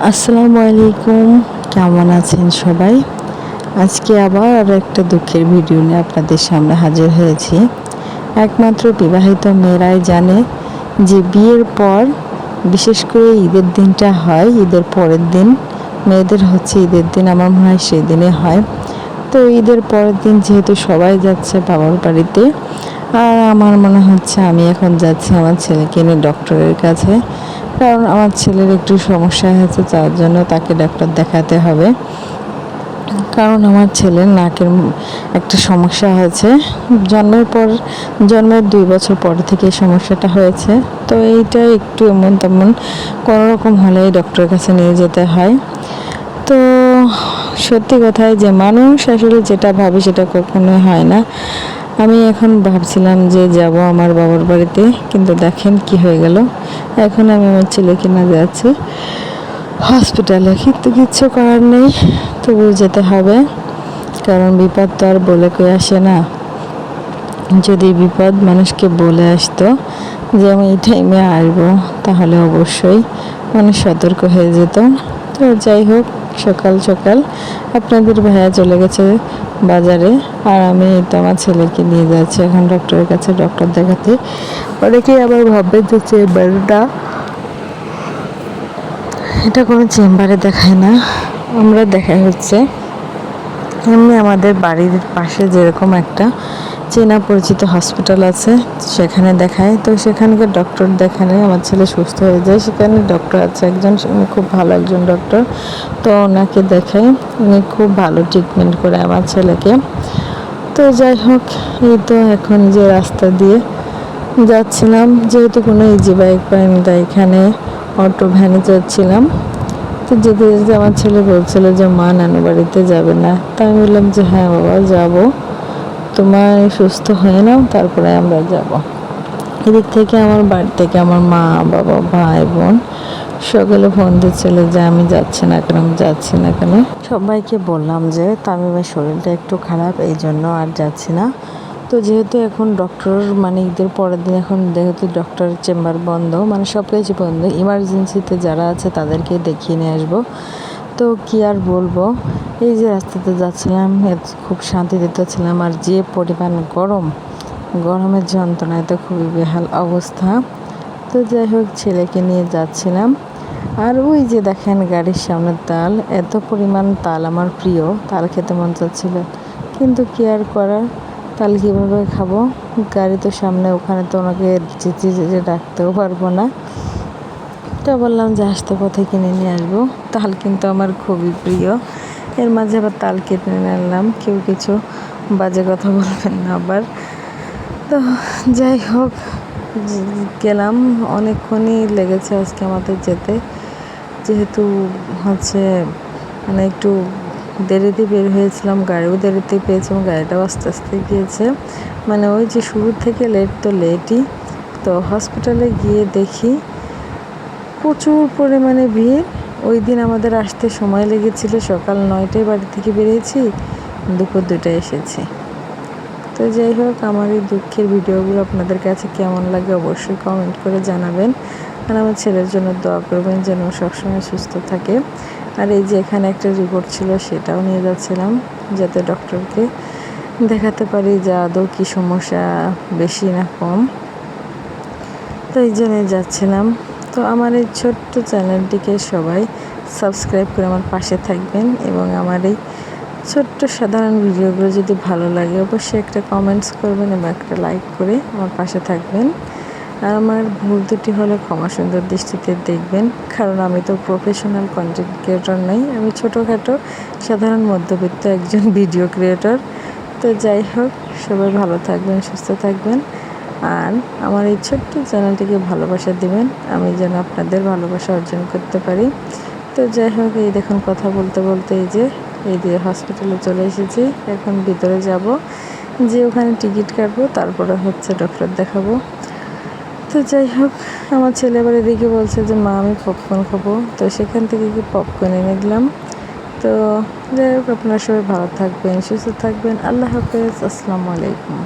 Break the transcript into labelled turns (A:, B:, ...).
A: আসসালামু আলাইকুম, কেমন আছেন সবাই? আজকে আবার আর একটা দুঃখের ভিডিও নিয়ে আপনাদের সামনে হাজির হয়েছি। একমাত্র বিবাহিত মেয়েরাই জানে যে বিয়ের পর, বিশেষ করে ঈদের দিনটা হয়, ঈদের পরের দিন মেয়েদের হচ্ছে ঈদের দিন, আমার মনে হয় সেই দিনে হয়। তো ঈদের পরের দিন যেহেতু সবাই যাচ্ছে বাবার বাড়িতে, আর আমার মনে হচ্ছে আমি এখন যাচ্ছি আমার ছেলেকে নিয়ে ডক্টরের কাছে, কারণ আমার ছেলের একটু সমস্যা হয়েছে, যার জন্য তাকে ডাক্তার দেখাতে হবে। কারণ আমার ছেলের নাকের একটা সমস্যা হয়েছে, জন্মের 2 বছর পর থেকে এই সমস্যাটা হয়েছে। তো এইটা একটু এমন তেমন কোনো রকম হলেই ডক্টরের কাছে নিয়ে যেতে হয়। তো সত্যি কথাই যে মানুষ আসলে যেটা ভাবে সেটা কখনোই হয় না। আমি এখন ভাবছিলাম যে যাব আমার বাবার বাড়িতে, কিন্তু দেখেন কি হয়ে গেল। এখন আমি আমার ছেলেকে না যাচ্ছি হসপিটালে, কিন্তু কিচ্ছু করার নেই, তবু যেতে হবে। কারণ বিপদ তো আর বলে কই আসে না। যদি বিপদ মানুষকে বলে আসতো যে আমি এই টাইমে আসবো, তাহলে অবশ্যই মানুষ সতর্ক হয়ে যেত। তো যাই হোক, সকাল সকাল আপনাদের ভাইয়া চলে গেছে বাজারে, আর আমি তো আমার ছেলেকে নিয়ে যাচ্ছি এখন ডক্টরের কাছে ডক্টর দেখাতে। অনেকেই আবার ভাববে যে চেম্বারটা, এটা কোনো চেম্বারে দেখায় না, আমরা দেখাই হচ্ছে এমনি আমাদের বাড়ির পাশে যেরকম একটা চেনা পরিচিত হসপিটাল আছে, সেখানে দেখায়। তো সেখানকার ডক্টর দেখালে আমার ছেলে সুস্থ হয়ে যায়। সেখানে ডক্টর আছে একজন, উনি খুব ভালো একজন ডক্টর। তো ওনাকে দেখাই, উনি খুব ভালো ট্রিটমেন্ট করে আমার ছেলেকে। তো যাই হোক, এই তো এখন যে রাস্তা দিয়ে যাচ্ছিলাম, যেহেতু কোনো ইজি বাইক পাইনি, তাই এখানে অটো ভ্যানে যাচ্ছিলাম। তো যেতে যেতে আমার ছেলে বলছিল যে মা নানু বাড়িতে যাবে না। তাই আমি বললাম যে হ্যাঁ বাবা যাবো, তোমার সুস্থ হয়ে নাও, তারপরে আমরা যাব। এদিক থেকে আমার বাড়ি থেকে আমার মা বাবা ভাই বোন সকলে ফোন দিচ্ছিল যে আমি যাচ্ছি না কেন, আমি যাচ্ছি না কেন। সবাইকে বললাম যে তামিমের শরীরটা একটু খারাপ, এই জন্য আর যাচ্ছি না। তো যেহেতু এখন ডক্টর মানে ঈদের পরের দিন, এখন যেহেতু ডক্টরের চেম্বার বন্ধ, মানে সব কিছু বন্ধ, ইমার্জেন্সিতে যারা আছে তাদেরকে দেখিয়ে নিয়ে আসবো। তো কি আর বলবো, এই যে রাস্তাতে যাচ্ছিলাম খুব শান্তিতে ছিলাম, আর যে পরিমাণ গরমের যন্ত্রণায় তো খুবই বেহাল অবস্থা। তো যাই হোক, ছেলেকে নিয়ে যাচ্ছিলাম। আর ওই যে দেখেন গাড়ির সামনে তাল, এত পরিমাণ তাল আমার প্রিয়, তাল খেতে মন চাচ্ছিল, কিন্তু কি আর করার, তাল কীভাবে খাবো, গাড়ি তো সামনে, ওখানে তো ওনাকে চেঁচিয়ে ডাকতেও পারবো না। তো বললাম যে আসতে পথে কিনে নিয়ে আসবো। তাল কিন্তু আমার খুবই প্রিয়, এর মাঝে আবার তাল কেটে নিয়ে আনলাম, কেউ কিছু বাজে কথা বলবেন না আবার। তো যাই হোক, গেলাম, অনেকক্ষণই লেগেছে আজকে আমাদের যেতে, যেহেতু হচ্ছে মানে একটু দেরিতে বের হয়েছিলাম, গাড়িও দেরিতে পেয়েছিলাম, গাড়িটাও আস্তে আস্তে গিয়েছে, মানে ওই যে শুরু থেকে লেট তো লেটই। তো হসপিটালে গিয়ে দেখি প্রচুর পরিমাণে ভিড়। ওই দিন আমাদের আসতে সময় লেগেছিল, সকাল 9টায় বাড়ি থেকে বেরিয়েছি, দুপুর 2টায় এসেছি। তো যাই হোক, আমার এই দুঃখের ভিডিওগুলো আপনাদের কাছে কেমন লাগে অবশ্যই কমেন্ট করে জানাবেন, আর আমার ছেলের জন্য দোয়া করবেন যেন সবসময় সুস্থ থাকে। আর এই যে এখানে একটা রিপোর্ট ছিল, সেটাও নিয়ে যাচ্ছিলাম যাতে ডক্টরকে দেখাতে পারি যে আদৌ কী সমস্যা, বেশি না কম। তো এই জন্যই যাচ্ছিলাম। তো আমার এই ছোট্ট চ্যানেলটিকে সবাই সাবস্ক্রাইব করে আমার পাশে থাকবেন, এবং আমার এই ছোট্ট সাধারণ ভিডিওগুলো যদি ভালো লাগে অবশ্যই একটা কমেন্টস করবেন এবং একটা লাইক করে আমার পাশে থাকবেন। আর আমার ভুল ত্রুটি হলে ক্ষমা সুন্দর দৃষ্টিতে দেখবেন, কারণ আমি তো প্রফেশনাল কন্টেন্ট ক্রিয়েটর নই, আমি ছোটোখাটো সাধারণ মধ্যবিত্ত একজন ভিডিও ক্রিয়েটর। তো যাই হোক, সবাই ভালো থাকবেন, সুস্থ থাকবেন, আর আমার এই ছোট্ট চ্যানেলটিকে ভালোবাসা দিবেন, আমি যেন আপনাদের ভালোবাসা অর্জন করতে পারি। তো যাই হোক, এই দেখুন কথা বলতে বলতে এই যে হসপিটালে চলে এসেছি, এখন ভিতরে যাব, যে ওখানে টিকিট কাটবো, তারপরে হচ্ছে ডক্টর দেখাবো। তো যাই হোক, আমার ছেলে এবার এদিকে বলছে যে মা আমি পপকর্ন খাবো, তো সেখান থেকে কি পপকর্ন এনে দিলাম। তো যাই হোক, আপনারা সবাই ভালো থাকবেন, সুস্থ থাকবেন, আল্লাহ হাফেজ, আসসালামু আলাইকুম।